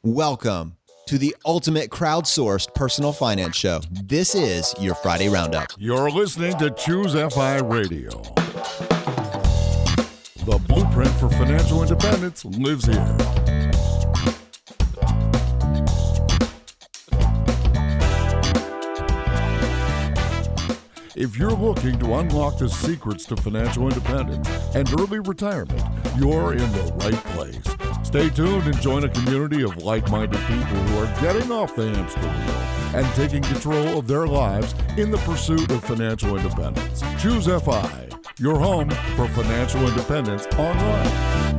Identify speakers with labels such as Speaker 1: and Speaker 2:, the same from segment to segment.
Speaker 1: Welcome to the ultimate crowdsourced personal finance show. This is your Friday Roundup.
Speaker 2: You're listening to ChooseFI Radio. The blueprint for financial independence lives here. If you're looking to unlock the secrets to financial independence and early retirement, you're in the right place. Stay tuned and join a community of like-minded people who are getting off the hamster wheel and taking control of their lives in the pursuit of financial independence. ChooseFI, your home for financial independence online.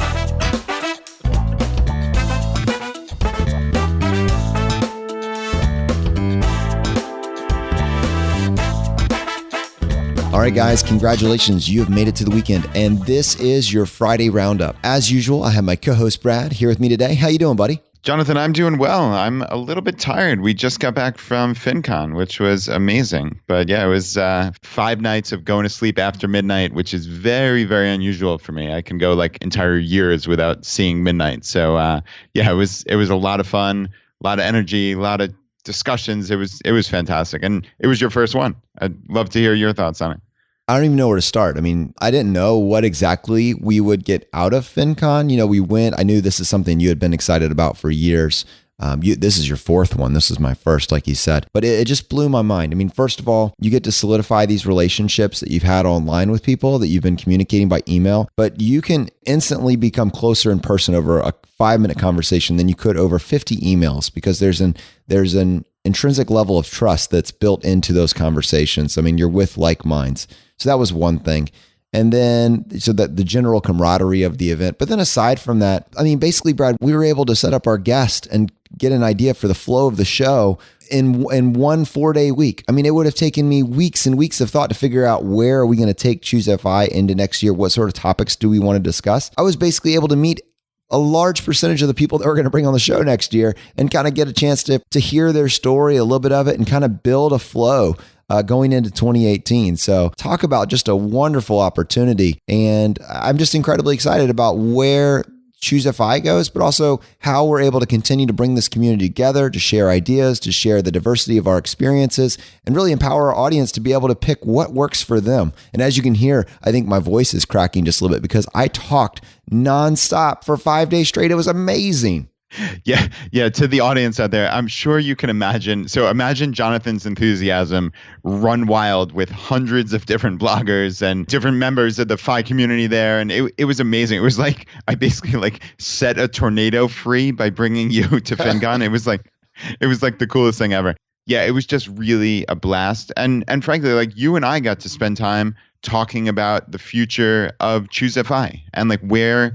Speaker 1: All right, guys, congratulations. You have made it to the weekend, and this is your Friday Roundup. As usual, I have my co-host Brad here with me today. How you doing, buddy?
Speaker 3: Jonathan, I'm doing well. I'm a little bit tired. We just got back from FinCon, which was amazing. But yeah, it was 5 nights of going to sleep after midnight, which is very, very unusual for me. I can go like entire years without seeing midnight. So yeah, it was a lot of fun, a lot of energy, a lot of discussions. It was fantastic. And it was your first one. I'd love to hear your thoughts on it.
Speaker 1: I don't even know where to start. I mean, I didn't know what exactly we would get out of FinCon. You know, we went, I knew this is something you had been excited about for years. This is your fourth one. This is my first, like you said, but it just blew my mind. I mean, first of all, you get to solidify these relationships that you've had online with people that you've been communicating by email, but you can instantly become closer in person over a 5-minute conversation than you could over 50 emails because there's an intrinsic level of trust that's built into those conversations. I mean, you're with like minds. So that was one thing. And then, so that the general camaraderie of the event. But then aside from that, I mean, basically, Brad, we were able to set up our guest and get an idea for the flow of the show in 1 4-day week. I mean, it would have taken me weeks and weeks of thought to figure out where are we going to take ChooseFI into next year? What sort of topics do we want to discuss? I was basically able to meet a large percentage of the people that we're going to bring on the show next year and kind of get a chance to hear their story, a little bit of it, and kind of build a flow going into 2018. So talk about just a wonderful opportunity. And I'm just incredibly excited about where ChooseFI goes, but also how we're able to continue to bring this community together, to share ideas, to share the diversity of our experiences, and really empower our audience to be able to pick what works for them. And as you can hear, I think my voice is cracking just a little bit because I talked nonstop for 5 days straight. It was amazing.
Speaker 3: Yeah. To the audience out there, I'm sure you can imagine. So imagine Jonathan's enthusiasm run wild with hundreds of different bloggers and different members of the FI community there. And it was amazing. It was like, I basically like set a tornado free by bringing you to FinCon. It was like the coolest thing ever. Yeah, it was just really a blast. And frankly, like you and I got to spend time talking about the future of ChooseFI and like where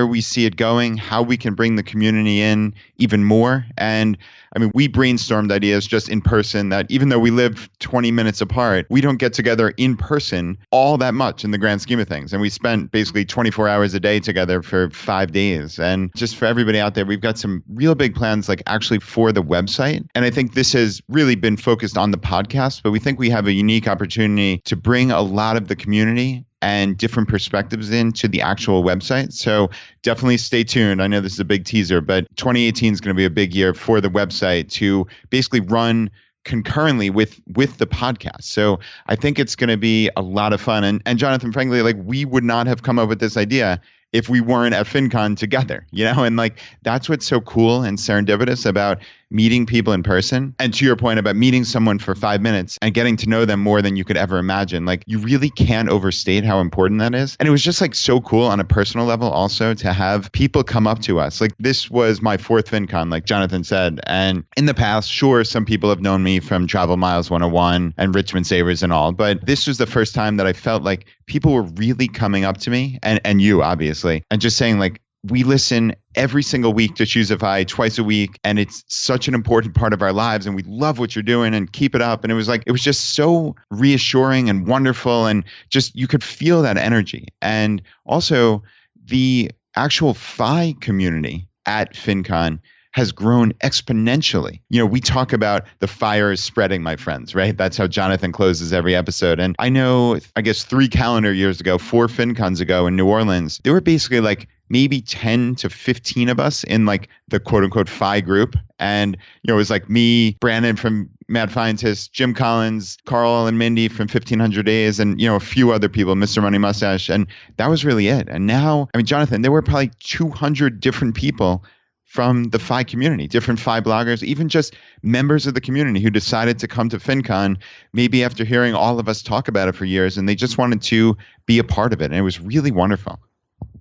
Speaker 3: we see it going, how we can bring the community in even more. And I mean, we brainstormed ideas just in person that even though we live 20 minutes apart, we don't get together in person all that much in the grand scheme of things. And we spent basically 24 hours a day together for 5 days. And just for everybody out there, we've got some real big plans like actually for the website. And I think this has really been focused on the podcast, but we think we have a unique opportunity to bring a lot of the community and different perspectives into the actual website. So definitely stay tuned. I know this is a big teaser, but 2018 is going to be a big year for the website to basically run concurrently with the podcast. So I think it's going to be a lot of fun. And Jonathan, frankly, like we would not have come up with this idea if we weren't at FinCon together, you know? And like, that's what's so cool and serendipitous about meeting people in person. And to your point about meeting someone for 5 minutes and getting to know them more than you could ever imagine, like you really can't overstate how important that is. And it was just like so cool on a personal level also to have people come up to us. Like this was my 4th FinCon, like Jonathan said. And in the past, sure, some people have known me from Travel Miles 101 and Richmond Savers and all, but this was the first time that I felt like people were really coming up to me and you obviously, and just saying like, we listen every single week to ChooseFI twice a week, and it's such an important part of our lives, and we love what you're doing and keep it up. And it was just so reassuring and wonderful, and just you could feel that energy. And also the actual FI community at FinCon has grown exponentially. You know, we talk about the fire is spreading, my friends, right? That's how Jonathan closes every episode. And I know, I guess 3 calendar years ago, 4 FinCons ago in New Orleans, there were basically like maybe 10 to 15 of us in like the quote unquote FI group. And, it was like me, Brandon from Mad Scientist, Jim Collins, Carl and Mindy from 1500 Days, and, a few other people, Mr. Money Mustache. And that was really it. And now, Jonathan, there were probably 200 different people from the FI community, different FI bloggers, even just members of the community who decided to come to FinCon, maybe after hearing all of us talk about it for years, and they just wanted to be a part of it. And it was really wonderful.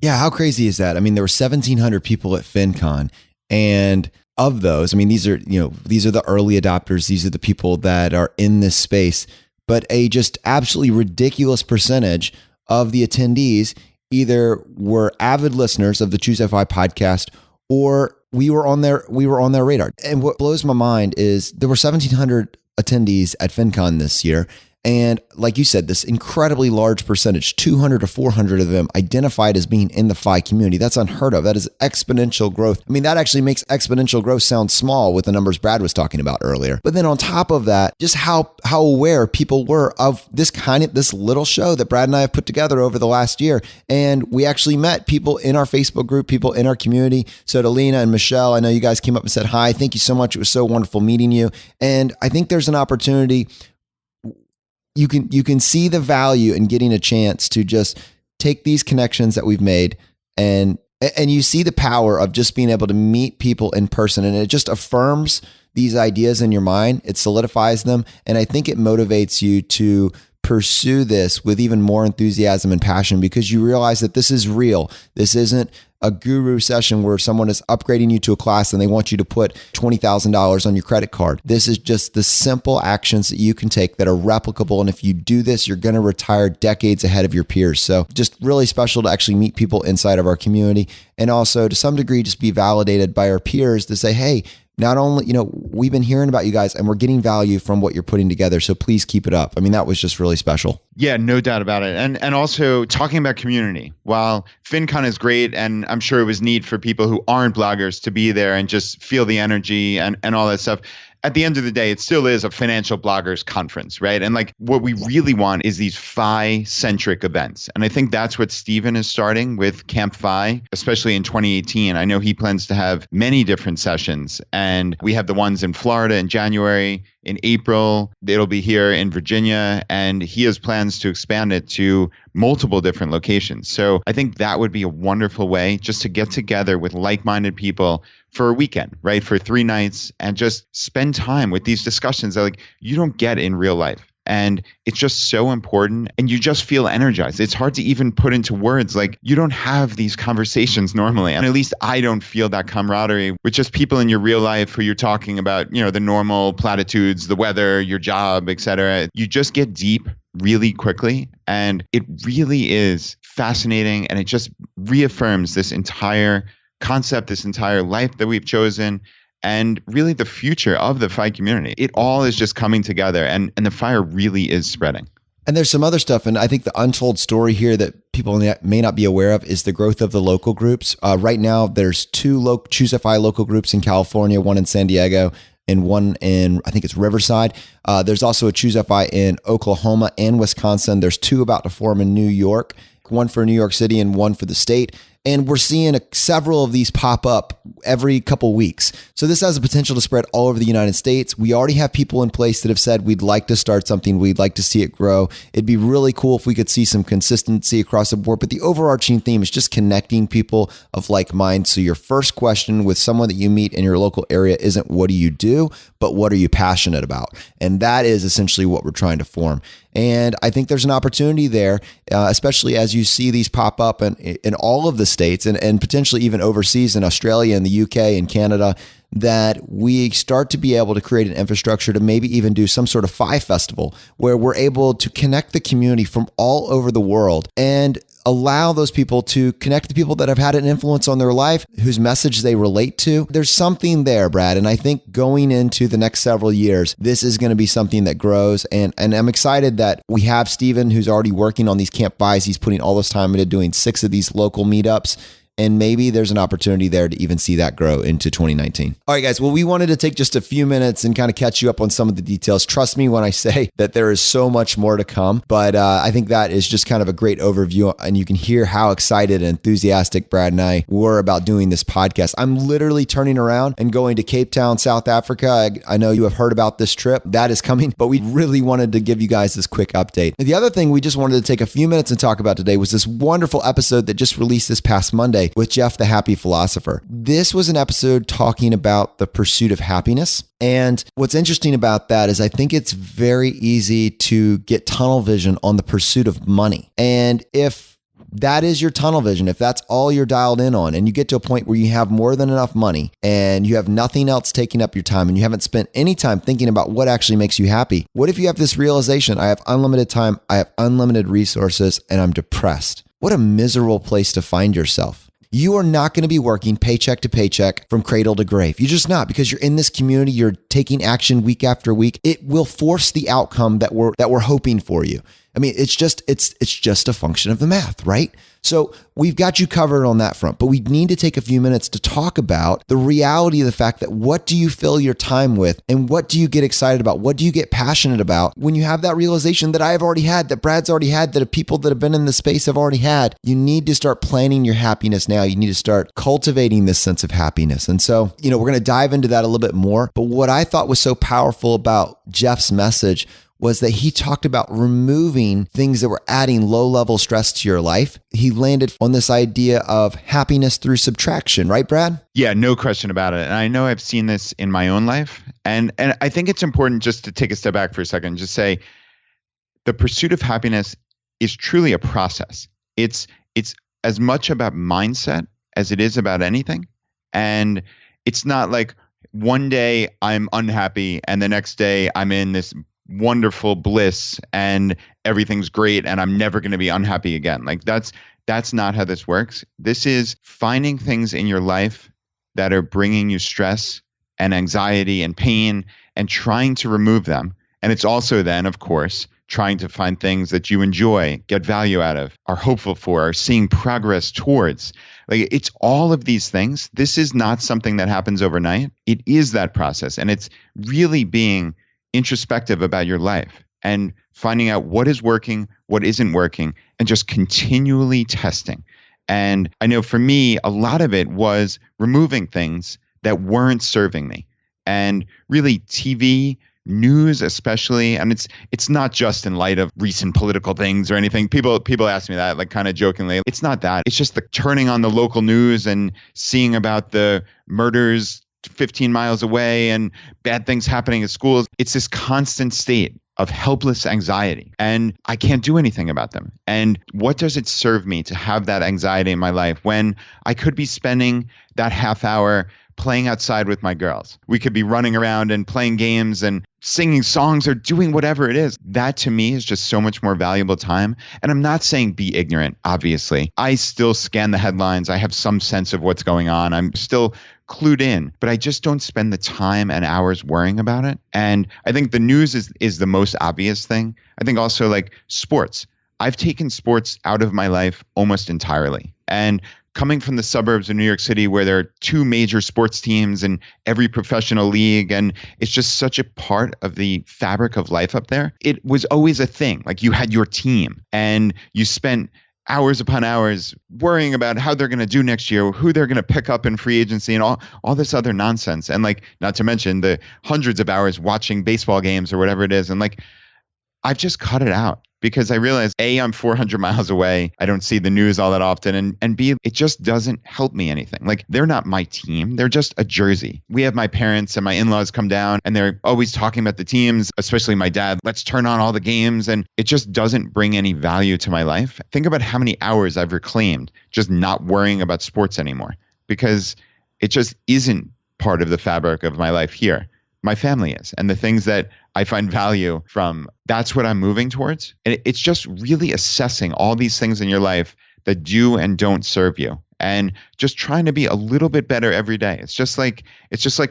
Speaker 1: Yeah, how crazy is that? There were 1,700 people at FinCon, and of those, these are the early adopters. These are the people that are in this space, but a just absolutely ridiculous percentage of the attendees either were avid listeners of the ChooseFI podcast or we were on their radar. And what blows my mind is there were 1,700 attendees at FinCon this year. And like you said, this incredibly large percentage, 200 to 400 of them identified as being in the FI community. That's unheard of. That is exponential growth. That actually makes exponential growth sound small with the numbers Brad was talking about earlier. But then on top of that, just how aware people were of this little show that Brad and I have put together over the last year. And we actually met people in our Facebook group, people in our community. So to Lena and Michelle, I know you guys came up and said hi. Thank you so much. It was so wonderful meeting you. And I think there's an opportunity. You can see the value in getting a chance to just take these connections that we've made and you see the power of just being able to meet people in person, and it just affirms these ideas in your mind. It solidifies them. And I think it motivates you to pursue this with even more enthusiasm and passion because you realize that this is real. This isn't a guru session where someone is upgrading you to a class and they want you to put $20,000 on your credit card. This is just the simple actions that you can take that are replicable. And if you do this, you're going to retire decades ahead of your peers. So just really special to actually meet people inside of our community and also to some degree just be validated by our peers to say, hey, not only, we've been hearing about you guys and we're getting value from what you're putting together. So please keep it up. That was just really special.
Speaker 3: Yeah, no doubt about it. And also talking about community. While FinCon is great, and I'm sure it was neat for people who aren't bloggers to be there and just feel the energy and all that stuff. At the end of the day, it still is a financial bloggers conference, right? And like what we really want is these FI-centric events. And I think that's what Steven is starting with Camp FI, especially in 2018. I know he plans to have many different sessions. And we have the ones in Florida in January. In April, it'll be here in Virginia. And he has plans to expand it to multiple different locations. So I think that would be a wonderful way just to get together with like-minded people for a weekend, right? For 3 nights and just spend time with these discussions that you don't get in real life. And it's just so important and you just feel energized. It's hard to even put into words. You don't have these conversations normally. And at least I don't feel that camaraderie with just people in your real life who you're talking about, the normal platitudes, the weather, your job, etc. You just get deep really quickly. And it really is fascinating. And it just reaffirms this entire concept, this entire life that we've chosen, and really the future of the FI community. It all is just coming together and the fire really is spreading.
Speaker 1: And there's some other stuff. And I think the untold story here that people may not be aware of is the growth of the local groups. Right now, there's 2 ChooseFI local groups in California, one in San Diego and one in, I think it's Riverside. There's also a ChooseFI in Oklahoma and Wisconsin. There's 2 about to form in New York, one for New York City and one for the state. And we're seeing several of these pop up every couple weeks. So this has the potential to spread all over the United States. We already have people in place that have said, we'd like to start something. We'd like to see it grow. It'd be really cool if we could see some consistency across the board. But the overarching theme is just connecting people of like mind. So your first question with someone that you meet in your local area isn't what do you do, but what are you passionate about? And that is essentially what we're trying to form. And I think there's an opportunity there, especially as you see these pop up in all of the states and potentially even overseas in Australia and the UK and Canada, that we start to be able to create an infrastructure to maybe even do some sort of FI festival where we're able to connect the community from all over the world and allow those people to connect to people that have had an influence on their life, whose message they relate to. There's something there, Brad. And I think going into the next several years, this is going to be something that grows. And I'm excited that we have Steven, who's already working on these Camp FIs. He's putting all this time into doing 6 of these local meetups. And maybe there's an opportunity there to even see that grow into 2019. All right, guys. Well, we wanted to take just a few minutes and kind of catch you up on some of the details. Trust me when I say that there is so much more to come. But I think that is just kind of a great overview. And you can hear how excited and enthusiastic Brad and I were about doing this podcast. I'm literally turning around and going to Cape Town, South Africa. I know you have heard about this trip. That is coming, but we really wanted to give you guys this quick update. And the other thing we just wanted to take a few minutes and talk about today was this wonderful episode that just released this past Monday with Jeff, the Happy Philosopher. This was an episode talking about the pursuit of happiness. And what's interesting about that is I think it's very easy to get tunnel vision on the pursuit of money. And if that is your tunnel vision, if that's all you're dialed in on, and you get to a point where you have more than enough money and you have nothing else taking up your time and you haven't spent any time thinking about what actually makes you happy, what if you have this realization, I have unlimited time, I have unlimited resources, and I'm depressed? What a miserable place to find yourself. You are not going to be working paycheck to paycheck from cradle to grave. You're just not, because you're in this community. You're taking action week after week. It will force the outcome that we're hoping for you. I mean, it's just a function of the math, right? So we've got you covered on that front, but we need to take a few minutes to talk about the reality of the fact that what do you fill your time with and what do you get excited about? What do you get passionate about when you have that realization that I've already had, that Brad's already had, that people that have been in the space have already had? You need to start planning your happiness now. You need to start cultivating this sense of happiness. And so, we're going to dive into that a little bit more. But what I thought was so powerful about Jeff's message was that he talked about removing things that were adding low-level stress to your life. He landed on this idea of happiness through subtraction, right, Brad?
Speaker 3: Yeah, no question about it. And I know I've seen this in my own life. And I think it's important just to take a step back for a second and just say the pursuit of happiness is truly a process. It's as much about mindset as it is about anything. And it's not like one day I'm unhappy and the next day I'm in this wonderful bliss and everything's great and I'm never going to be unhappy again. Like that's not how this works. This is finding things in your life that are bringing you stress and anxiety and pain and trying to remove them. And it's also then, of course, trying to find things that you enjoy, get value out of, are hopeful for, are seeing progress towards. Like it's all of these things. This is not something that happens overnight. It is that process. And it's really being introspective about your life and finding out what is working, what isn't working, and just continually testing. And I know for me, a lot of it was removing things that weren't serving me. And really TV, news especially, and it's not just in light of recent political things or anything. People ask me that, like kind of jokingly. It's not that. It's just the turning on the local news and seeing about the murders 15 miles away and bad things happening at schools. It's this constant state of helpless anxiety, and I can't do anything about them. And what does it serve me to have that anxiety in my life when I could be spending that half hour playing outside with my girls? We could be running around and playing games and singing songs or doing whatever it is. That to me is just so much more valuable time. And I'm not saying be ignorant, obviously. I still scan the headlines. I have some sense of what's going on. I'm still clued in, but I just don't spend the time and hours worrying about it. And I think the news is the most obvious thing. I think also like sports. I've taken sports out of my life almost entirely. And coming from the suburbs of New York City where there are two major sports teams in every professional league, and it's just such a part of the fabric of life up there, it was always a thing. Like you had your team and you spent hours upon hours worrying about how they're going to do next year, who they're going to pick up in free agency and all this other nonsense. And like, not to mention the hundreds of hours watching baseball games or whatever it is. And like, I've just cut it out because I realized A, I'm 400 miles away. I don't see the news all that often. And B, it just doesn't help me anything. Like they're not my team. They're just a jersey. We have my parents and my in-laws come down and they're always talking about the teams, especially my dad. Let's turn on all the games. And it just doesn't bring any value to my life. Think about how many hours I've reclaimed just not worrying about sports anymore because it just isn't part of the fabric of my life here. My family is. And the things that I find value from, that's what I'm moving towards. And it's just really assessing all these things in your life that do and don't serve you and just trying to be a little bit better every day. It's just like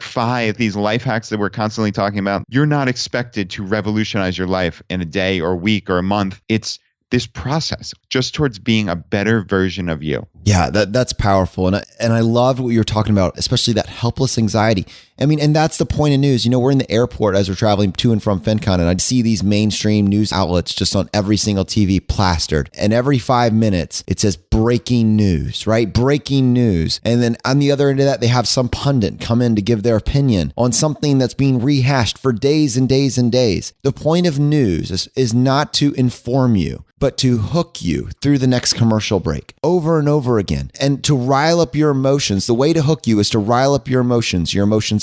Speaker 3: FI, these life hacks that we're constantly talking about. You're not expected to revolutionize your life in a day or a week or a month. It's this process just towards being a better version of you.
Speaker 1: Yeah, that's powerful. And I loved what you were talking about, especially that helpless anxiety. I mean, and that's the point of news. We're in the airport as we're traveling to and from FinCon, and I'd see these mainstream news outlets just on every single TV plastered. And every 5 minutes, it says breaking news, right? Breaking news. And then on the other end of that, they have some pundit come in to give their opinion on something that's being rehashed for days and days and days. The point of news is not to inform you, but to hook you through the next commercial break over and over again, and to rile up your emotions. The way to hook you is to rile up your emotions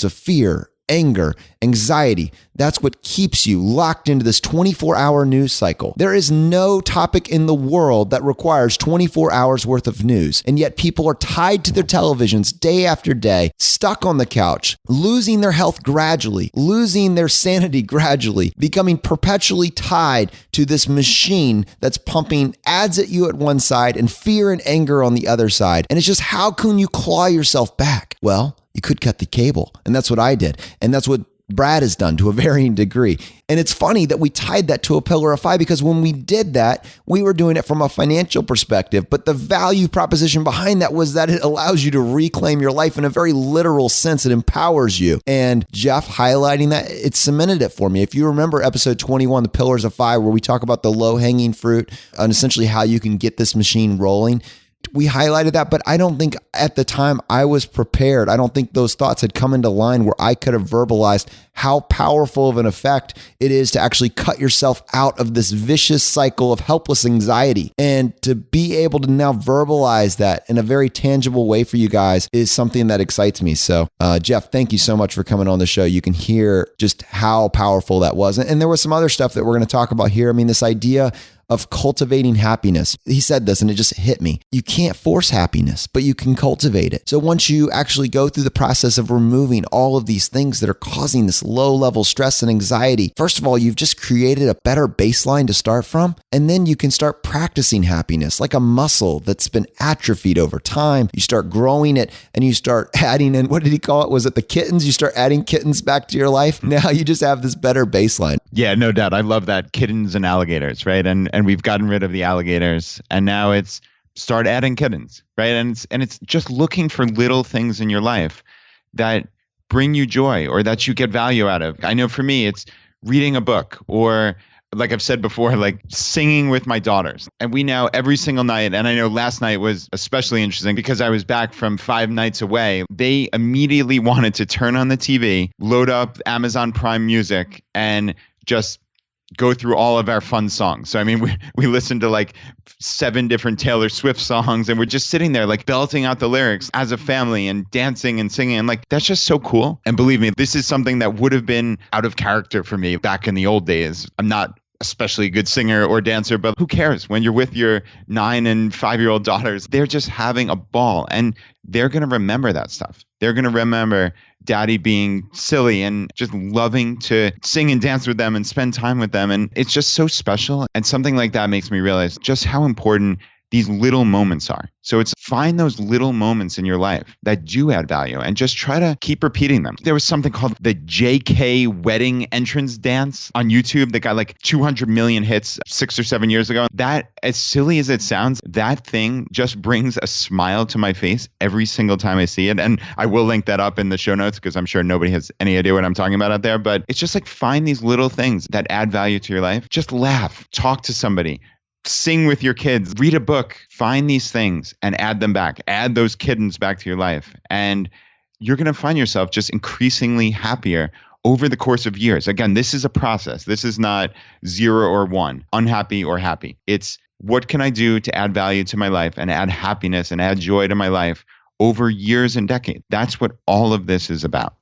Speaker 1: of fear, anger, anxiety. That's what keeps you locked into this 24-hour news cycle. There is no topic in the world that requires 24 hours worth of news, and yet people are tied to their televisions day after day, stuck on the couch, losing their health gradually, losing their sanity gradually, becoming perpetually tied to this machine that's pumping ads at you at one side and fear and anger on the other side. And it's just, how can you claw yourself back? Well, you could cut the cable. And that's what I did. And that's what Brad has done to a varying degree. And it's funny that we tied that to a pillar of 5, because when we did that, we were doing it from a financial perspective. But the value proposition behind that was that it allows you to reclaim your life in a very literal sense. It empowers you. And Jeff highlighting that, it cemented it for me. If you remember episode 21, the pillars of 5, where we talk about the low hanging fruit and essentially how you can get this machine rolling, we highlighted that, but I don't think at the time I was prepared. I don't think those thoughts had come into line where I could have verbalized how powerful of an effect it is to actually cut yourself out of this vicious cycle of helpless anxiety. And to be able to now verbalize that in a very tangible way for you guys is something that excites me. So, Jeff, thank you so much for coming on the show. You can hear just how powerful that was. And there was some other stuff that we're going to talk about here. I mean, this idea of cultivating happiness. He said this and it just hit me. You can't force happiness, but you can cultivate it. So once you actually go through the process of removing all of these things that are causing this low level stress and anxiety, first of all, you've just created a better baseline to start from. And then you can start practicing happiness like a muscle that's been atrophied over time. You start growing it and you start adding in, what did he call it? Was it the kittens? You start adding kittens back to your life. Now you just have this better baseline.
Speaker 3: Yeah, no doubt. I love that. Kittens and alligators, right? And we've gotten rid of the alligators, and now it's start adding kittens, right? And it's just looking for little things in your life that bring you joy or that you get value out of. I know for me, it's reading a book, or like I've said before, like singing with my daughters. And we now every single night, and I know last night was especially interesting because I was back from 5 nights away. They immediately wanted to turn on the TV, load up Amazon Prime Music, and just go through all of our fun songs. So, I mean, we listened to like 7 different Taylor Swift songs, and we're just sitting there like belting out the lyrics as a family and dancing and singing. And like, that's just so cool. And believe me, this is something that would have been out of character for me back in the old days. I'm not especially a good singer or dancer, but who cares when you're with your 9 and 5-year-old daughters? They're just having a ball, and they're going to remember that stuff. They're going to remember daddy being silly and just loving to sing and dance with them and spend time with them. And it's just so special. And something like that makes me realize just how important these little moments are. So it's find those little moments in your life that do add value and just try to keep repeating them. There was something called the JK wedding entrance dance on YouTube that got like 200 million hits 6 or 7 years ago. That, as silly as it sounds, that thing just brings a smile to my face every single time I see it. And I will link that up in the show notes because I'm sure nobody has any idea what I'm talking about out there. But it's just like find these little things that add value to your life. Just laugh, talk to somebody, sing with your kids, read a book, find these things and add them back. Add those kittens back to your life. And you're going to find yourself just increasingly happier over the course of years. Again, this is a process. This is not 0 or 1, unhappy or happy. It's what can I do to add value to my life and add happiness and add joy to my life over years and decades. That's what all of this is about.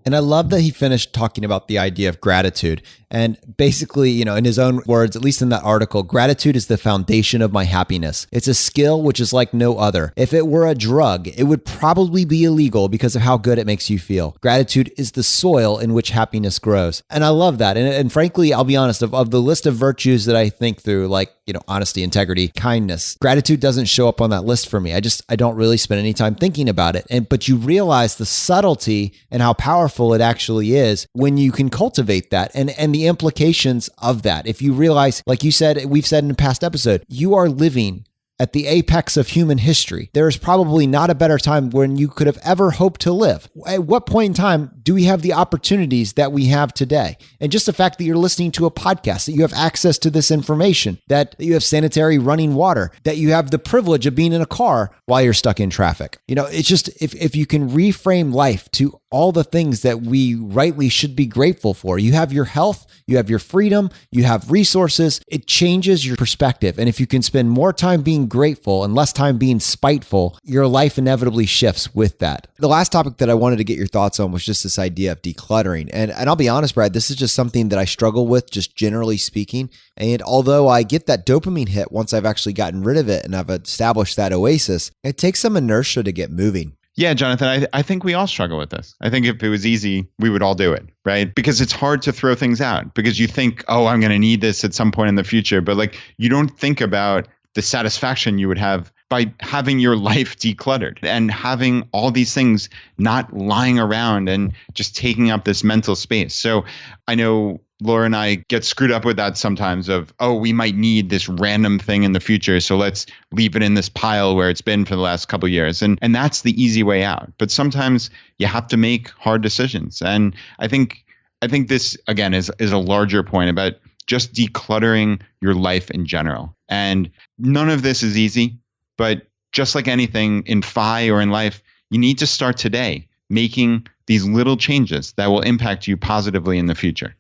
Speaker 1: And I love that he finished talking about the idea of gratitude. And basically, in his own words, at least in that article, gratitude is the foundation of my happiness. It's a skill which is like no other. If it were a drug, it would probably be illegal because of how good it makes you feel. Gratitude is the soil in which happiness grows. And I love that. And frankly, I'll be honest, of the list of virtues that I think through, like, honesty, integrity, kindness, gratitude doesn't show up on that list for me. I don't really spend any time thinking about it. But you realize the subtlety and how powerful it actually is when you can cultivate that and the implications of that. If you realize, like you said, we've said in a past episode, you are living at the apex of human history. There is probably not a better time when you could have ever hoped to live. At what point in time do we have the opportunities that we have today? And just the fact that you're listening to a podcast, that you have access to this information, that you have sanitary running water, that you have the privilege of being in a car while you're stuck in traffic. It's just, if you can reframe life to all the things that we rightly should be grateful for. You have your health, you have your freedom, you have resources. It changes your perspective. And if you can spend more time being grateful and less time being spiteful, your life inevitably shifts with that. The last topic that I wanted to get your thoughts on was just this idea of decluttering. And I'll be honest, Brad, this is just something that I struggle with, just generally speaking. And although I get that dopamine hit once I've actually gotten rid of it and I've established that oasis, it takes some inertia to get moving.
Speaker 3: Yeah, Jonathan, I think we all struggle with this. I think if it was easy, we would all do it, right? Because it's hard to throw things out because you think, oh, I'm going to need this at some point in the future. But you don't think about the satisfaction you would have by having your life decluttered and having all these things not lying around and just taking up this mental space. So I know Laura and I get screwed up with that sometimes of, oh, we might need this random thing in the future. So let's leave it in this pile where it's been for the last couple of years. And that's the easy way out. But sometimes you have to make hard decisions. And I think this, again, is a larger point about just decluttering your life in general. And none of this is easy, but just like anything in FI or in life, you need to start today making these little changes that will impact you positively in the future.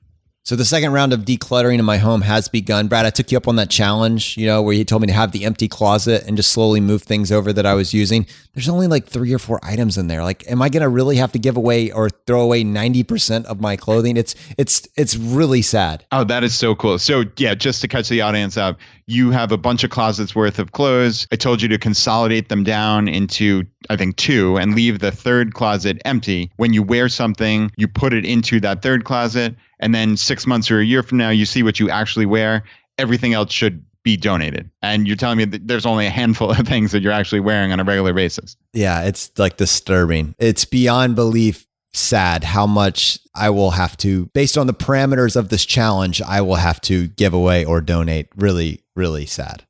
Speaker 1: So the second round of decluttering in my home has begun. Brad, I took you up on that challenge, where you told me to have the empty closet and just slowly move things over that I was using. There's only 3 or 4 items in there. Am I going to really have to give away or throw away 90% of my clothing? It's really sad.
Speaker 3: Oh, that is so cool. So yeah, just to catch the audience up, you have a bunch of closets worth of clothes. I told you to consolidate them down into, I think, 2 and leave the third closet empty. When you wear something, you put it into that third closet. And then 6 months or a year from now, you see what you actually wear. Everything else should be donated. And you're telling me that there's only a handful of things that you're actually wearing on a regular basis.
Speaker 1: Yeah, it's disturbing. It's beyond belief sad how much I will have to, based on the parameters of this challenge, I will have to give away or donate. Really, really sad.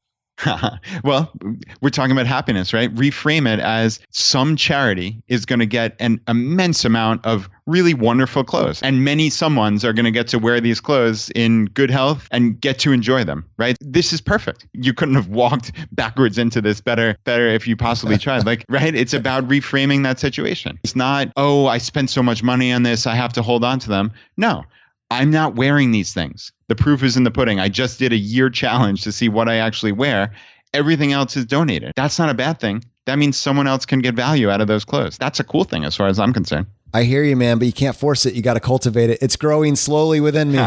Speaker 3: Well, we're talking about happiness, right? Reframe it as some charity is going to get an immense amount of really wonderful clothes. And many someones are going to get to wear these clothes in good health and get to enjoy them, right? This is perfect. You couldn't have walked backwards into this better if you possibly tried. Right? It's about reframing that situation. It's not, oh, I spent so much money on this, I have to hold on to them. No. I'm not wearing these things. The proof is in the pudding. I just did a year challenge to see what I actually wear. Everything else is donated. That's not a bad thing. That means someone else can get value out of those clothes. That's a cool thing as far as I'm concerned.
Speaker 1: I hear you, man, but you can't force it. You got to cultivate it. It's growing slowly within me.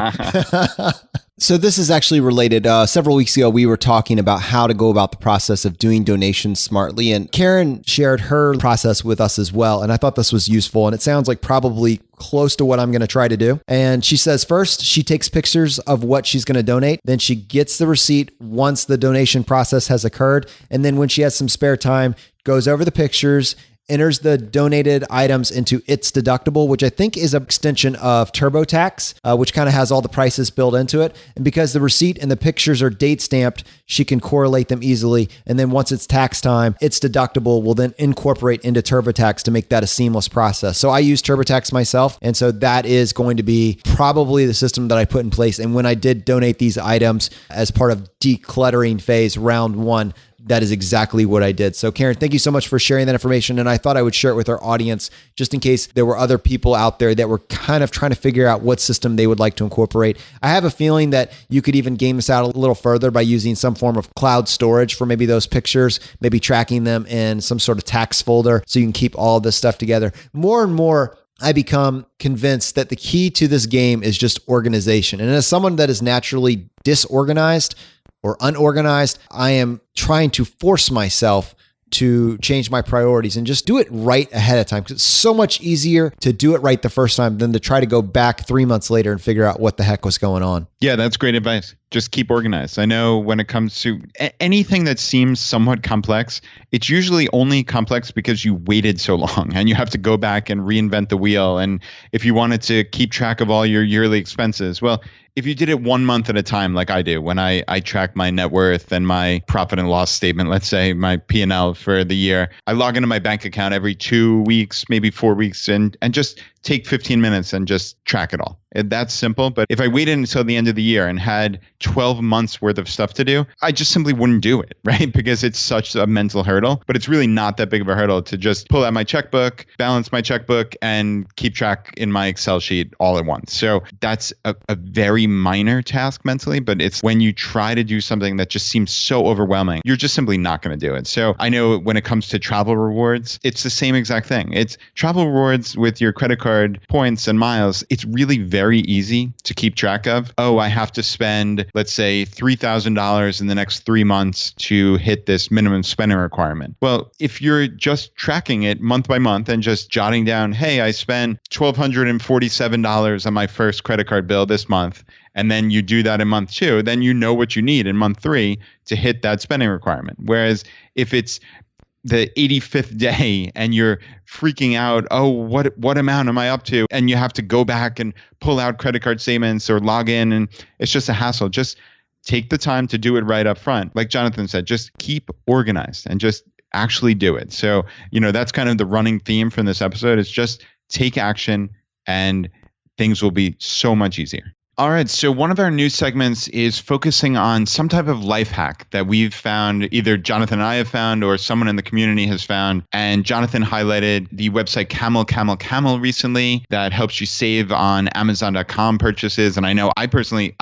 Speaker 1: So this is actually related. Several weeks ago, we were talking about how to go about the process of doing donations smartly. And Karen shared her process with us as well. And I thought this was useful. And it sounds like probably close to what I'm going to try to do. And she says first, she takes pictures of what she's going to donate. Then she gets the receipt once the donation process has occurred. And then when she has some spare time, goes over the pictures, enters the donated items into its deductible, which I think is an extension of TurboTax, which kind of has all the prices built into it. And because the receipt and the pictures are date stamped, she can correlate them easily. And then once it's tax time, its deductible will then incorporate into TurboTax to make that a seamless process. So I use TurboTax myself. And so that is going to be probably the system that I put in place. And when I did donate these items as part of decluttering phase round 1, that is exactly what I did. So Karen, thank you so much for sharing that information. And I thought I would share it with our audience just in case there were other people out there that were kind of trying to figure out what system they would like to incorporate. I have a feeling that you could even game this out a little further by using some form of cloud storage for maybe those pictures, maybe tracking them in some sort of tax folder so you can keep all of this stuff together. More and more, I become convinced that the key to this game is just organization. And as someone that is naturally disorganized or unorganized, I am trying to force myself to change my priorities and just do it right ahead of time, because it's so much easier to do it right the first time than to try to go back 3 months later and figure out what the heck was going on.
Speaker 3: Yeah, that's great advice. Just keep organized. I know when it comes to anything that seems somewhat complex, it's usually only complex because you waited so long and you have to go back and reinvent the wheel. And if you wanted to keep track of all your yearly expenses, well, if you did it 1 month at a time, like I do, when I track my net worth and my profit and loss statement, let's say my P&L for the year, I log into my bank account every 2 weeks, maybe 4 weeks, and just take 15 minutes and just track it all. That's simple. But if I waited until the end of the year and had 12 months worth of stuff to do, I just simply wouldn't do it, right? Because it's such a mental hurdle. But it's really not that big of a hurdle to just pull out my checkbook, balance my checkbook, and keep track in my Excel sheet all at once. So that's a very minor task mentally, but it's when you try to do something that just seems so overwhelming, you're just simply not going to do it. So I know when it comes to travel rewards, it's the same exact thing. It's travel rewards with your credit card points and miles. It's really very easy to keep track of. Oh, I have to spend, let's say, $3,000 in the next 3 months to hit this minimum spending requirement. Well, if you're just tracking it month by month and just jotting down, hey, I spent $1,247 on my first credit card bill this month, and then you do that in month 2, then you know what you need in month 3 to hit that spending requirement. Whereas if it's the 85th day and you're freaking out, oh, what amount am I up to? And you have to go back and pull out credit card statements or log in, and it's just a hassle. Just take the time to do it right up front. Like Jonathan said, just keep organized and just actually do it. So, that's kind of the running theme from this episode. It's just take action and things will be so much easier. All right. So one of our new segments is focusing on some type of life hack that we've found, either Jonathan and I have found or someone in the community has found. And Jonathan highlighted the website Camel recently that helps you save on Amazon.com purchases. And I know I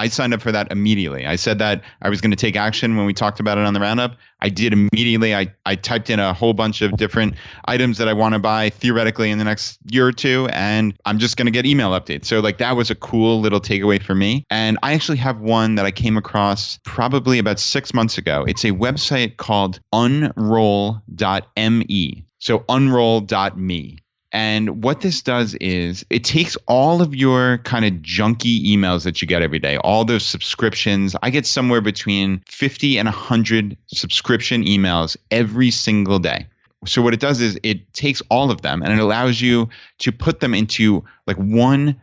Speaker 3: signed up for that immediately. I said that I was going to take action when we talked about it on the roundup. I did immediately. I typed in a whole bunch of different items that I want to buy theoretically in the next year or two, and I'm just going to get email updates. So that was a cool little takeaway for me. And I actually have one that I came across probably about 6 months ago. It's a website called unroll.me. So unroll.me. And what this does is it takes all of your kind of junky emails that you get every day, all those subscriptions. I get somewhere between 50 and 100 subscription emails every single day. So what it does is it takes all of them and it allows you to put them into one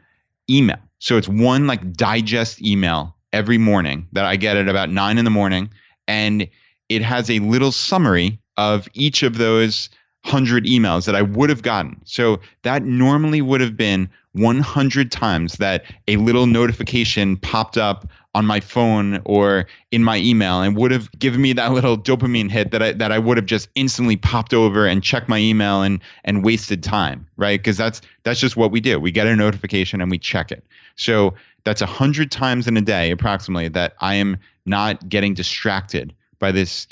Speaker 3: email. So it's one digest email every morning that I get at about 9 in the morning. And it has a little summary of each of those 100 emails that I would have gotten. So that normally would have been 100 times that a little notification popped up on my phone or in my email and would have given me that little dopamine hit that I would have just instantly popped over and checked my email and wasted time, right? Because that's just what we do. We get a notification and we check it. So that's 100 times in a day approximately that I am not getting distracted by this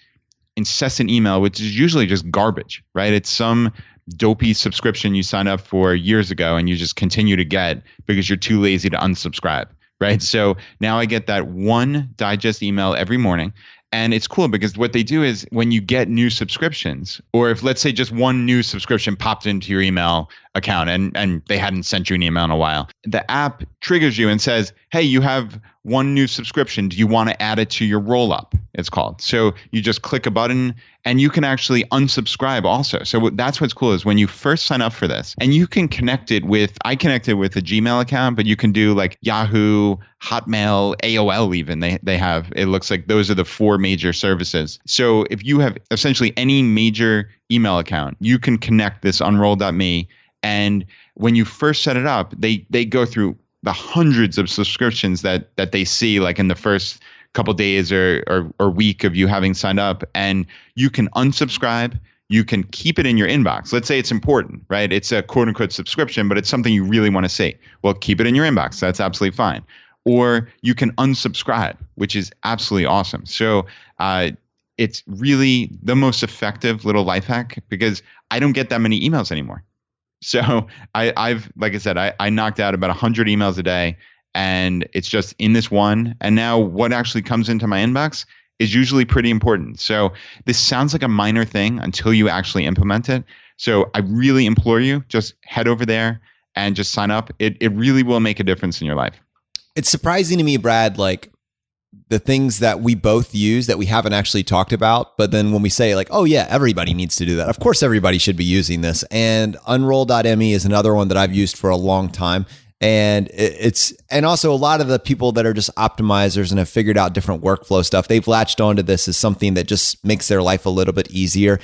Speaker 3: incessant email, which is usually just garbage, right? It's some dopey subscription you signed up for years ago and you just continue to get because you're too lazy to unsubscribe, right? So now I get that one digest email every morning. And it's cool because what they do is when you get new subscriptions, or if let's say just one new subscription popped into your email account and they hadn't sent you an email in a while, the app triggers you and says, hey, you have one new subscription. Do you want to add it to your roll up? It's called. So you just click a button and you can actually unsubscribe also. So that's what's cool is when you first sign up for this and you can connect it with, I connected with a Gmail account, but you can do Yahoo, Hotmail, AOL even. They have, it looks like those are the 4 major services. So if you have essentially any major email account, you can connect this unroll.me. And when you first set it up, they go through the hundreds of subscriptions that they see in the first couple days or week of you having signed up, and you can unsubscribe. You can keep it in your inbox. Let's say it's important, right? It's a quote unquote subscription, but it's something you really want to see. Well, keep it in your inbox. That's absolutely fine. Or you can unsubscribe, which is absolutely awesome. So it's really the most effective little life hack because I don't get that many emails anymore. So I've, like I said, I knocked out about 100 emails a day and it's just in this one. And now what actually comes into my inbox is usually pretty important. So this sounds like a minor thing until you actually implement it. So I really implore you, just head over there and just sign up. It really will make a difference in your life.
Speaker 1: It's surprising to me, Brad, the things that we both use that we haven't actually talked about. But then when we say oh yeah, everybody needs to do that. Of course, everybody should be using this. And unroll.me is another one that I've used for a long time. And and also a lot of the people that are just optimizers and have figured out different workflow stuff, they've latched onto this as something that just makes their life a little bit easier.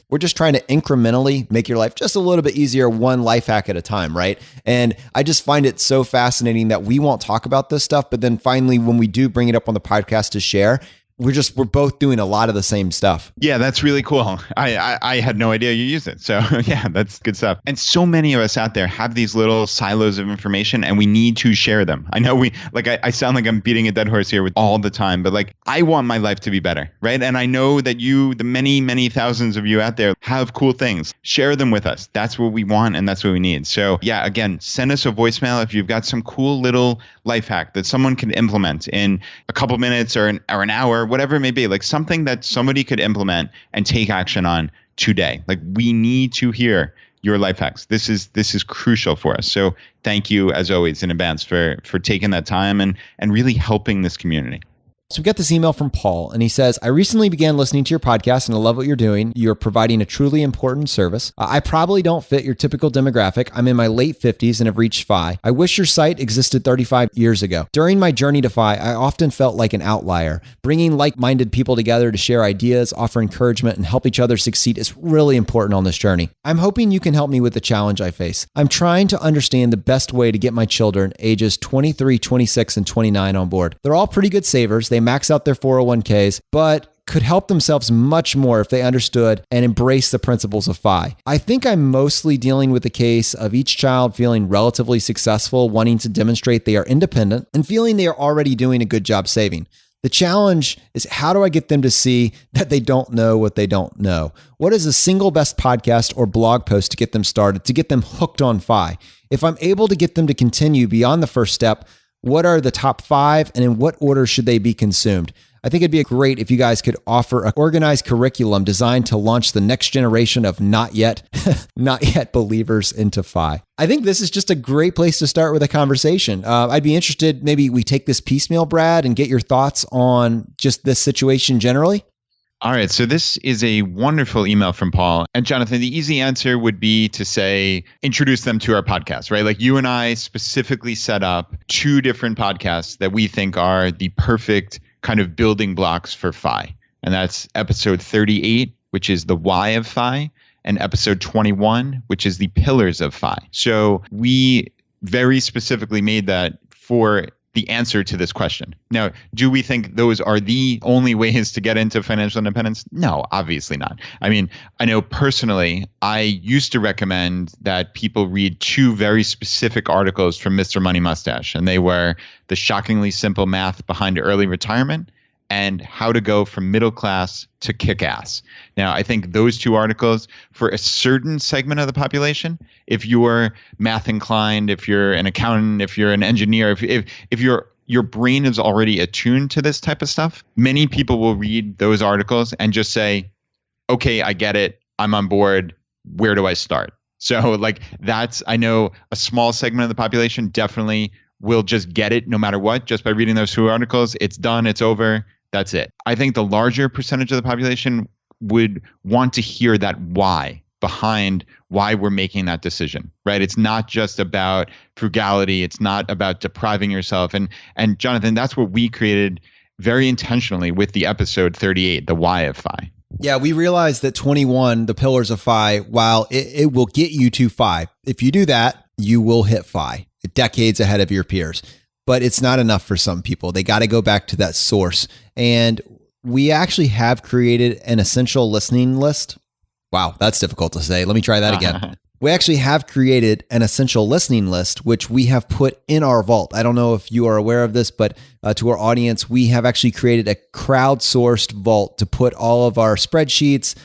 Speaker 1: We're just trying to incrementally make your life just a little bit easier, one life hack at a time, right? And I just find it so fascinating that we won't talk about this stuff, but then finally, when we do bring it up on the podcast to share, we're both doing a lot of the same stuff.
Speaker 3: Yeah, that's really cool. I had no idea you used it. So yeah, that's good stuff. And so many of us out there have these little silos of information and we need to share them. I know I sound like I'm beating a dead horse here with all the time, but like I want my life to be better, right? And I know that you, the many, many thousands of you out there have cool things. Share them with us. That's what we want and that's what we need. So yeah, again, send us a voicemail if you've got some cool little life hack that someone can implement in a couple minutes or an hour, whatever it may be, like something that somebody could implement and take action on today. Like we need to hear your life hacks. This is crucial for us. So thank you as always in advance for taking that time and really helping this community.
Speaker 1: So we got this email from Paul, and he says, I recently began listening to your podcast, and I love what you're doing. You're providing a truly important service. I probably don't fit your typical demographic. I'm in my late 50s and have reached FI. I wish your site existed 35 years ago. During my journey to FI, I often felt like an outlier. Bringing like-minded people together to share ideas, offer encouragement, and help each other succeed is really important on this journey. I'm hoping you can help me with the challenge I face. I'm trying to understand the best way to get my children, ages 23, 26, and 29 on board. They're all pretty good savers. They max out their 401ks, but could help themselves much more if they understood and embraced the principles of FI. I think I'm mostly dealing with the case of each child feeling relatively successful, wanting to demonstrate they are independent, and feeling they are already doing a good job saving. The challenge is, how do I get them to see that they don't know what they don't know? What is the single best podcast or blog post to get them started, to get them hooked on FI? If I'm able to get them to continue beyond the first step, what are the top 5 and in what order should they be consumed? I think it'd be great if you guys could offer an organized curriculum designed to launch the next generation of not yet believers into FI. I think this is just a great place to start with a conversation. I'd be interested, maybe we take this piecemeal, Brad, and get your thoughts on just this situation generally.
Speaker 3: All right. So this is a wonderful email from Paul. And Jonathan, the easy answer would be to say, introduce them to our podcast, right? Like you and I specifically set up 2 different podcasts that we think are the perfect kind of building blocks for FI. And that's episode 38, which is the why of FI, and episode 21, which is the pillars of FI. So we very specifically made that for the answer to this question. Now, do we think those are the only ways to get into financial independence? No, obviously not. I mean, I know personally, I used to recommend that people read 2 very specific articles from Mr. Money Mustache, and they were The Shockingly Simple Math Behind Early Retirement and How to Go from Middle Class to Kick-Ass. Now, I think those 2 articles, for a certain segment of the population, if you're math inclined, if you're an accountant, if you're an engineer, if your brain is already attuned to this type of stuff, many people will read those articles and just say, okay, I get it. I'm on board. Where do I start? So like I know a small segment of the population definitely will just get it no matter what, just by reading those 2 articles. It's done. It's over. That's it. I think the larger percentage of the population would want to hear that why behind why we're making that decision, right? It's not just about frugality. It's not about depriving yourself. And Jonathan, that's what we created very intentionally with the episode 38, the why of FI.
Speaker 1: Yeah, we realized that 21, the pillars of FI, while it will get you to FI, if you do that, you will hit FI decades ahead of your peers. But it's not enough for some people. They got to go back to that source. And we actually have created an essential listening list. Wow, that's difficult to say. Let me try that again. We actually have created an essential listening list, which we have put in our vault. I don't know if you are aware of this, but to our audience, we have actually created a crowdsourced vault to put all of our spreadsheets,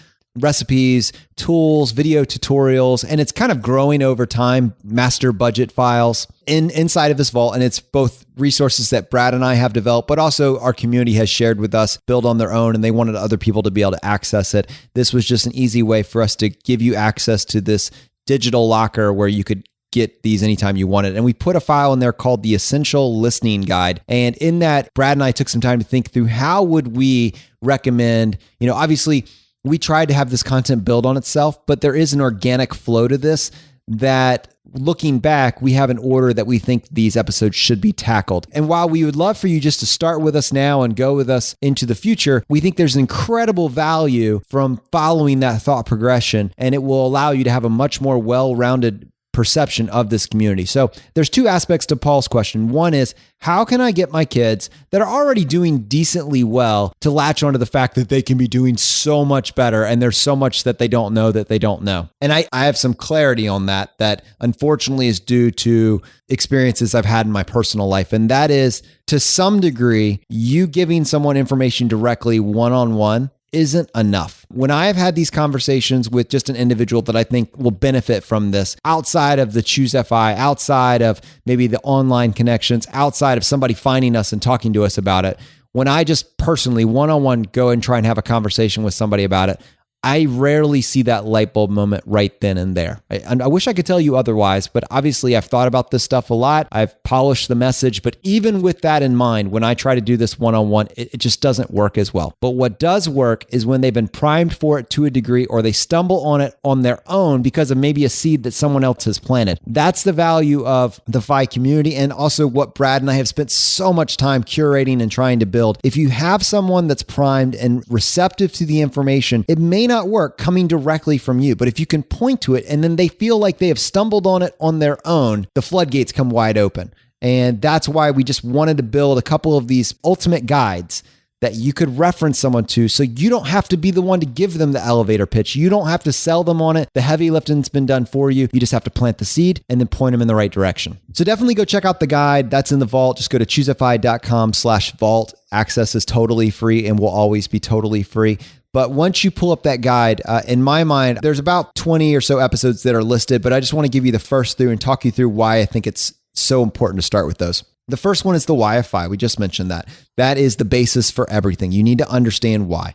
Speaker 1: recipes, tools, video tutorials, and it's kind of growing over time, master budget files inside of this vault. And it's both resources that Brad and I have developed, but also our community has shared with us, built on their own, and they wanted other people to be able to access it. This was just an easy way for us to give you access to this digital locker where you could get these anytime you wanted. And we put a file in there called the Essential Listening Guide. And in that, Brad and I took some time to think through how would we recommend, obviously we tried to have this content build on itself, but there is an organic flow to this that looking back, we have an order that we think these episodes should be tackled. And while we would love for you just to start with us now and go with us into the future, we think there's incredible value from following that thought progression, and it will allow you to have a much more well-rounded perception of this community. So there's two aspects to Paul's question. One is, how can I get my kids that are already doing decently well to latch onto the fact that they can be doing so much better, and there's so much that they don't know that they don't know? And I have some clarity on that unfortunately is due to experiences I've had in my personal life. And that is, to some degree, you giving someone information directly one-on-one isn't enough. When I have had these conversations with just an individual that I think will benefit from this, outside of the ChooseFI, outside of maybe the online connections, outside of somebody finding us and talking to us about it, when I just personally one-on-one go and try and have a conversation with somebody about it, I rarely see that light bulb moment right then and there. I wish I could tell you otherwise, but obviously I've thought about this stuff a lot. I've polished the message, but even with that in mind, when I try to do this one-on-one, it just doesn't work as well. But what does work is when they've been primed for it to a degree, or they stumble on it on their own because of maybe a seed that someone else has planted. That's the value of the FI community, and also what Brad and I have spent so much time curating and trying to build. If you have someone that's primed and receptive to the information, it may not work coming directly from you, but if you can point to it and then they feel like they have stumbled on it on their own, the floodgates come wide open. And that's why we just wanted to build a couple of these ultimate guides that you could reference someone to, so you don't have to be the one to give them the elevator pitch. You don't have to sell them on it. The heavy lifting's been done for you. You just have to plant the seed and then point them in the right direction. So definitely go check out the guide. That's in the vault. Just go to ChooseFI.com/vault. Access is totally free and will always be totally free. But once you pull up that guide, in my mind, there's about 20 or so episodes that are listed, but I just want to give you the first through and talk you through why I think it's so important to start with those. The first one is the why of FI. We just mentioned that. That is the basis for everything. You need to understand why.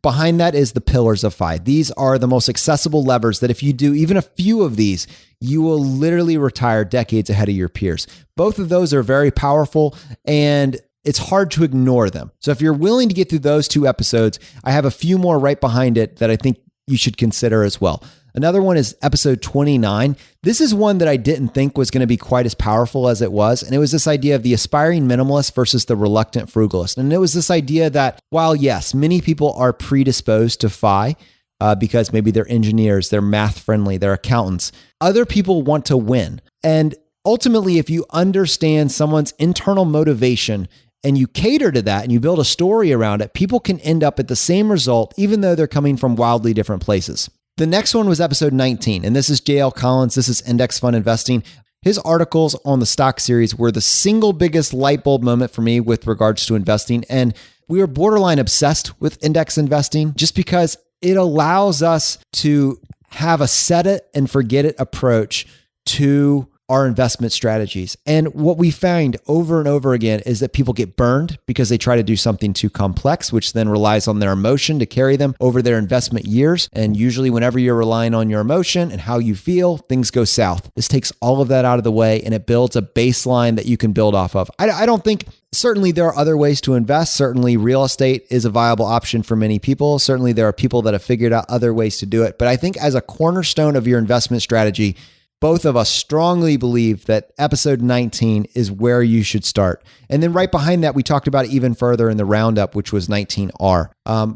Speaker 1: Behind that is the pillars of FI. These are the most accessible levers that if you do even a few of these, you will literally retire decades ahead of your peers. Both of those are very powerful, and it's hard to ignore them. So if you're willing to get through those two episodes, I have a few more right behind it that I think you should consider as well. Another one is episode 29. This is one that I didn't think was going to be quite as powerful as it was. And it was this idea of the aspiring minimalist versus the reluctant frugalist. And it was this idea that while, yes, many people are predisposed to FI because maybe they're engineers, they're math friendly, they're accountants, other people want to win. And ultimately, if you understand someone's internal motivation and you cater to that and you build a story around it, people can end up at the same result, even though they're coming from wildly different places. The next one was episode 19, and this is JL Collins. This is Index Fund Investing. His articles on the stock series were the single biggest light bulb moment for me with regards to investing. And we were borderline obsessed with index investing just because it allows us to have a set it and forget it approach to our investment strategies. And what we find over and over again is that people get burned because they try to do something too complex, which then relies on their emotion to carry them over their investment years. And usually whenever you're relying on your emotion and how you feel, things go south. This takes all of that out of the way, and it builds a baseline that you can build off of. I don't think, certainly there are other ways to invest. Certainly real estate is a viable option for many people. Certainly there are people that have figured out other ways to do it. But I think as a cornerstone of your investment strategy, both of us strongly believe that episode 19 is where you should start. And then right behind that, we talked about it even further in the roundup, which was 19R.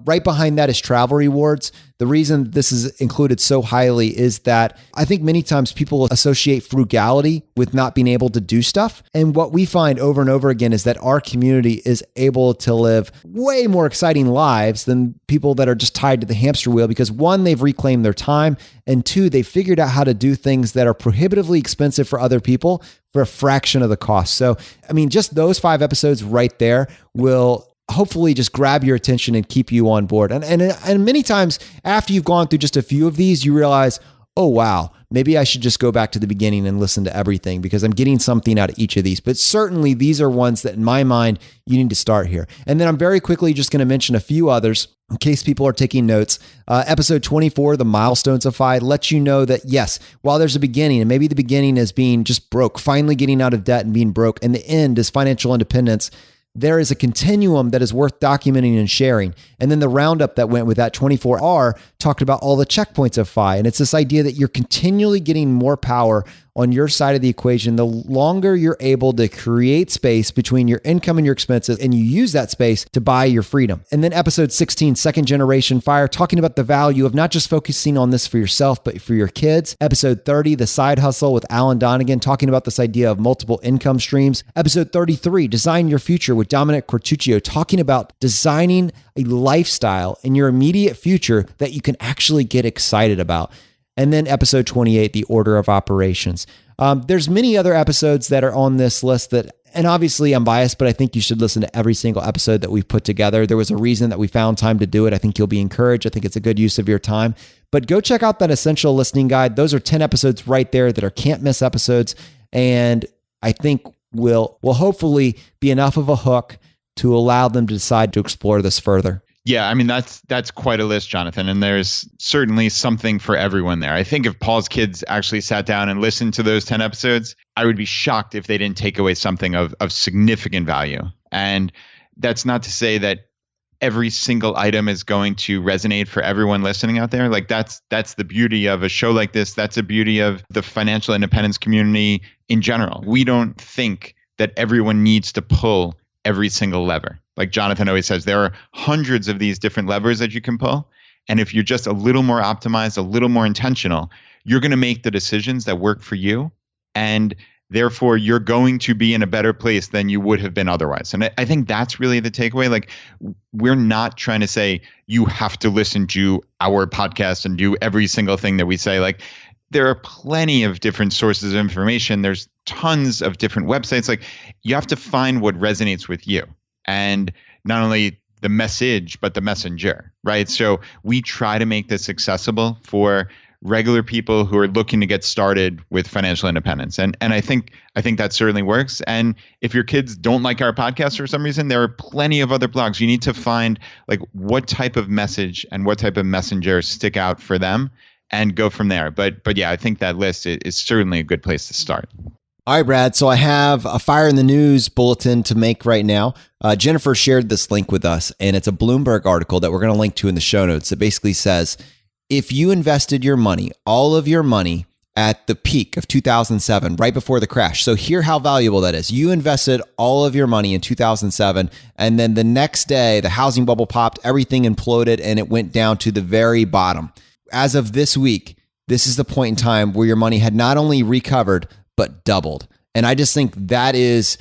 Speaker 1: Right behind that is travel rewards. The reason this is included so highly is that I think many times people associate frugality with not being able to do stuff. And what we find over and over again is that our community is able to live way more exciting lives than people that are just tied to the hamster wheel, because one, they've reclaimed their time, and two, they figured out how to do things that are prohibitively expensive for other people for a fraction of the cost. So, I mean, just those 5 episodes right there will hopefully just grab your attention and keep you on board. And many times after you've gone through just a few of these, you realize, oh, wow, maybe I should just go back to the beginning and listen to everything because I'm getting something out of each of these. But certainly these are ones that in my mind, you need to start here. And then I'm very quickly just going to mention a few others in case people are taking notes. Episode 24, the milestones of FI, lets you know that yes, while there's a beginning, and maybe the beginning is being just broke, finally getting out of debt and being broke, and the end is financial independence, there is a continuum that is worth documenting and sharing. And then the roundup that went with that 24R talked about all the checkpoints of FI. And it's this idea that you're continually getting more power on your side of the equation the longer you're able to create space between your income and your expenses, and you use that space to buy your freedom. And then episode 16, Second Generation Fire, talking about the value of not just focusing on this for yourself, but for your kids. Episode 30, The Side Hustle with Alan Donegan, talking about this idea of multiple income streams. Episode 33, Design Your Future with Dominic Cortuccio, talking about designing a lifestyle in your immediate future that you can actually get excited about. And then episode 28, The Order of Operations. There's many other episodes that are on this list that, and obviously I'm biased, but I think you should listen to every single episode that we've put together. There was a reason that we found time to do it. I think you'll be encouraged. I think it's a good use of your time. But go check out that essential listening guide. Those are 10 episodes right there that are can't miss episodes. And I think will hopefully be enough of a hook to allow them to decide to explore this further.
Speaker 3: Yeah, I mean, that's quite a list, Jonathan, and there's certainly something for everyone there. I think if Paul's kids actually sat down and listened to those 10 episodes, I would be shocked if they didn't take away something of significant value. And that's not to say that every single item is going to resonate for everyone listening out there. Like that's the beauty of a show like this. That's the beauty of the financial independence community in general. We don't think that everyone needs to pull every single lever. Like Jonathan always says, there are hundreds of these different levers that you can pull. And if you're just a little more optimized, a little more intentional, you're going to make the decisions that work for you. And therefore, you're going to be in a better place than you would have been otherwise. And I think that's really the takeaway. Like, we're not trying to say you have to listen to our podcast and do every single thing that we say. Like, there are plenty of different sources of information. There's tons of different websites. Like, you have to find what resonates with you. And not only the message, but the messenger, right? So we try to make this accessible for regular people who are looking to get started with financial independence. And I think that certainly works. And if your kids don't like our podcast for some reason, there are plenty of other blogs. You need to find like what type of message and what type of messenger stick out for them and go from there. But yeah, I think that list is certainly a good place to start.
Speaker 1: All right, Brad. So I have a Fire in the News bulletin to make right now. Jennifer shared this link with us, and it's a Bloomberg article that we're going to link to in the show notes. It basically says, if you invested your money, all of your money at the peak of 2007, right before the crash. So hear how valuable that is. You invested all of your money in 2007, and then the next day, the housing bubble popped, everything imploded, and it went down to the very bottom. As of this week, this is the point in time where your money had not only recovered, but doubled. And I just think that is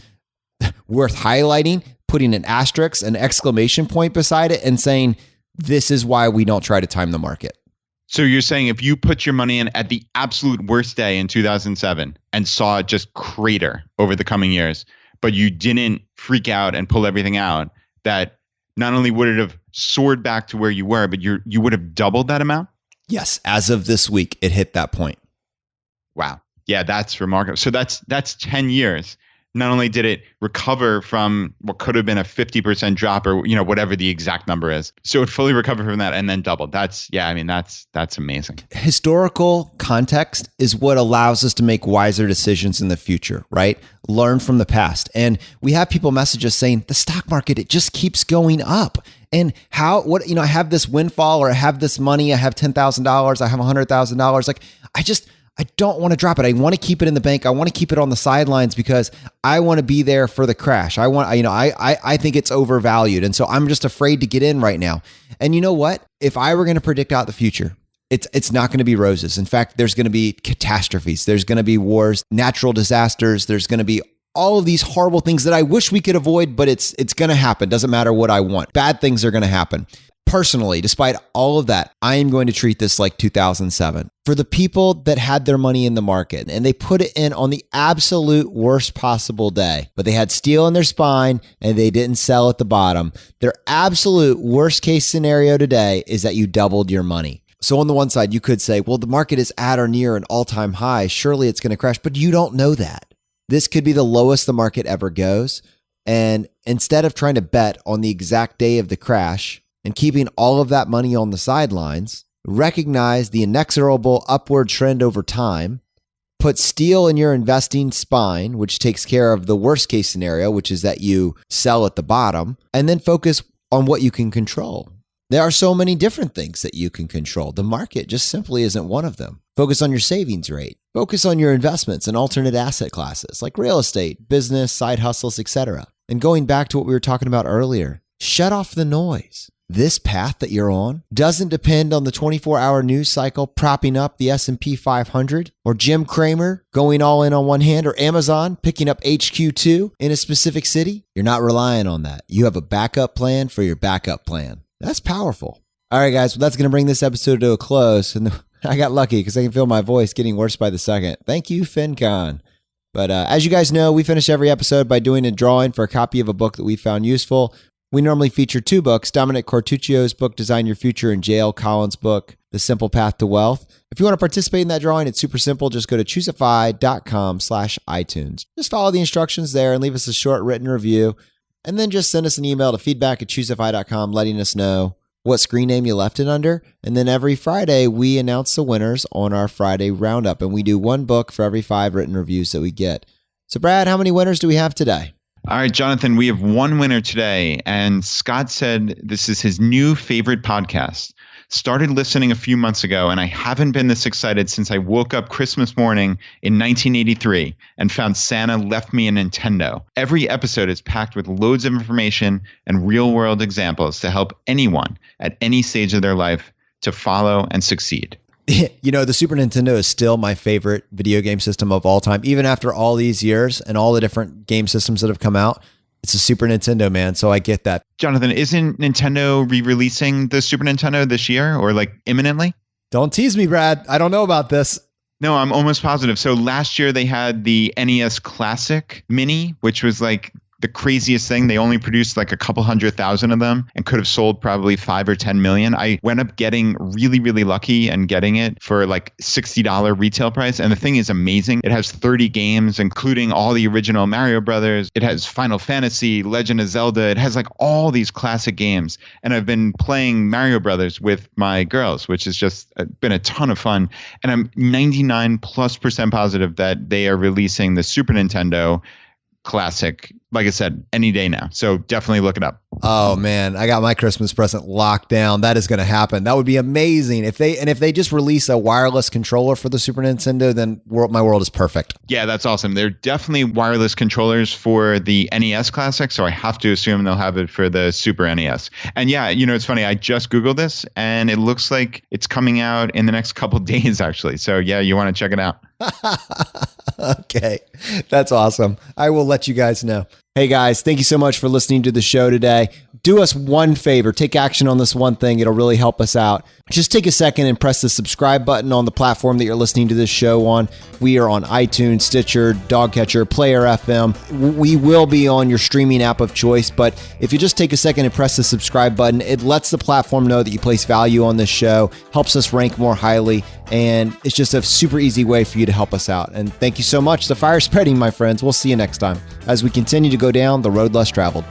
Speaker 1: worth highlighting, putting an asterisk, an exclamation point beside it, and saying, this is why we don't try to time the market.
Speaker 3: So you're saying if you put your money in at the absolute worst day in 2007 and saw it just crater over the coming years, but you didn't freak out and pull everything out, that not only would it have soared back to where you were, but you would have doubled that amount?
Speaker 1: Yes. As of this week, it hit that point.
Speaker 3: Wow. Yeah, that's remarkable. So that's 10 years. Not only did it recover from what could have been a 50% drop or whatever the exact number is. So it fully recovered from that and then doubled. That's amazing.
Speaker 1: Historical context is what allows us to make wiser decisions in the future, right? Learn from the past. And we have people message us saying the stock market, it just keeps going up. And I have this windfall, or I have this money, I have $10,000, I have $100,000. Like, I don't want to drop it. I want to keep it in the bank. I want to keep it on the sidelines because I want to be there for the crash. I think it's overvalued. And so I'm just afraid to get in right now. And you know what? If I were going to predict out the future, it's not going to be roses. In fact, there's going to be catastrophes. There's going to be wars, natural disasters. There's going to be all of these horrible things that I wish we could avoid, but it's going to happen. Doesn't matter what I want. Bad things are going to happen. Personally, despite all of that, I am going to treat this like 2007. For the people that had their money in the market and they put it in on the absolute worst possible day, but they had steel in their spine and they didn't sell at the bottom, their absolute worst case scenario today is that you doubled your money. So on the one side, you could say, well, the market is at or near an all-time high. Surely it's going to crash, but you don't know that. This could be the lowest the market ever goes. And instead of trying to bet on the exact day of the crash, and keeping all of that money on the sidelines, recognize the inexorable upward trend over time, Put steel in your investing spine, which takes care of the worst case scenario, which is that you sell at the bottom, and then focus on what you can control. There are so many different things that you can control. The market just simply isn't one of them. Focus on your savings rate. Focus on your investments in alternate asset classes like real estate, business, side hustles, etc. And going back to what we were talking about earlier, shut off the noise. This path that you're on doesn't depend on the 24-hour news cycle propping up the S&P 500 or Jim Cramer going all in on one hand or Amazon picking up HQ2 in a specific city. You're not relying on that. You have a backup plan for your backup plan. That's powerful. All right, guys, well, that's going to bring this episode to a close. And I got lucky because I can feel my voice getting worse by the second. Thank you, FinCon. But as you guys know, we finish every episode by doing a drawing for a copy of a book that we found useful. We normally feature 2 books, Dominic Cortuccio's book, Design Your Future, and J.L. Collins' book, The Simple Path to Wealth. If you want to participate in that drawing, it's super simple. Just go to ChooseFI.com/iTunes. Just follow the instructions there and leave us a short written review. And then just send us an email to feedback@ChooseFI.com letting us know what screen name you left it under. And then every Friday, we announce the winners on our Friday roundup. And we do 1 book for every 5 written reviews that we get. So Brad, how many winners do we have today?
Speaker 3: All right, Jonathan, we have 1 winner today. And Scott said this is his new favorite podcast. Started listening a few months ago, and I haven't been this excited since I woke up Christmas morning in 1983 and found Santa left me a Nintendo. Every episode is packed with loads of information and real-world examples to help anyone at any stage of their life to follow and succeed.
Speaker 1: You know, the Super Nintendo is still my favorite video game system of all time. Even after all these years and all the different game systems that have come out, it's a Super Nintendo, man. So I get that.
Speaker 3: Jonathan, isn't Nintendo re-releasing the Super Nintendo this year or like imminently?
Speaker 1: Don't tease me, Brad. I don't know about this.
Speaker 3: No, I'm almost positive. So last year they had the NES Classic Mini, which was like the craziest thing. They only produced like a couple 100,000 of them and could have sold probably 5 or 10 million. I went up getting really, really lucky and getting it for like $60 retail price. And the thing is amazing. It has 30 games, including all the original Mario Brothers. It has Final Fantasy, Legend of Zelda. It has like all these classic games. And I've been playing Mario Brothers with my girls, which has just been a ton of fun. And I'm 99+% positive that they are releasing the Super Nintendo Classic, like I said, any day now. So definitely look it up.
Speaker 1: Oh man, I got my Christmas present locked down. That is going to happen. That would be amazing. If they just release a wireless controller for the Super Nintendo, then my world is perfect.
Speaker 3: Yeah, that's awesome. They're definitely wireless controllers for the NES Classic, so I have to assume they'll have it for the Super NES. And yeah, you know, it's funny. I just Googled this, and it looks like it's coming out in the next couple days, actually. So yeah, you want to check it out.
Speaker 1: Okay, that's awesome. I will let you guys know. Hey guys, thank you so much for listening to the show today. Do us one favor, take action on this one thing. It'll really help us out. Just take a second and press the subscribe button on the platform that you're listening to this show on. We are on iTunes, Stitcher, Dogcatcher, Player FM. We will be on your streaming app of choice, but if you just take a second and press the subscribe button, it lets the platform know that you place value on this show, helps us rank more highly, and it's just a super easy way for you to help us out. And thank you so much. The fire's spreading, my friends. We'll see you next time as we continue to go down the road less traveled.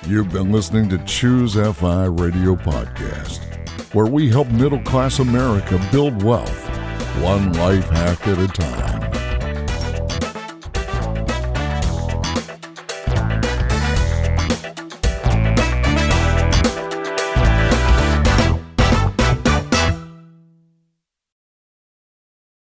Speaker 2: You've been listening to ChooseFI Radio Podcast, where we help middle-class America build wealth, one life hack at a time.